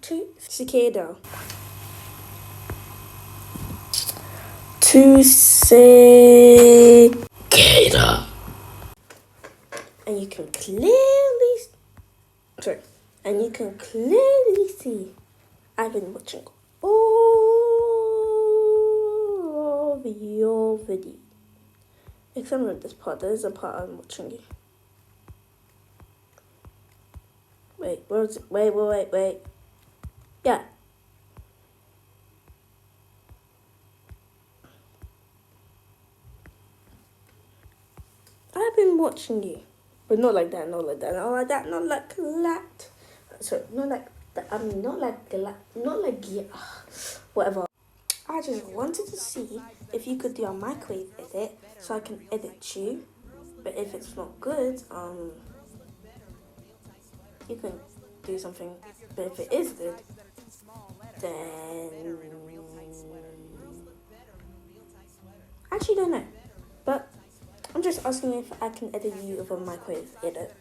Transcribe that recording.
to cicada. To cicada. And you can clearly see I've been watching all of your videos. Except for this part. There is a part I'm watching you. Wait, where is it? Wait. Yeah. I've been watching you. But not like that. Not like that. Sorry, not like that. I mean, not like yeah. Whatever. I just wanted to see if you could do a microwave edit so I can edit you. But if it's not good, you can do something. But if it is good, then actually don't know. But I'm just asking if I can edit you with a microwave edit.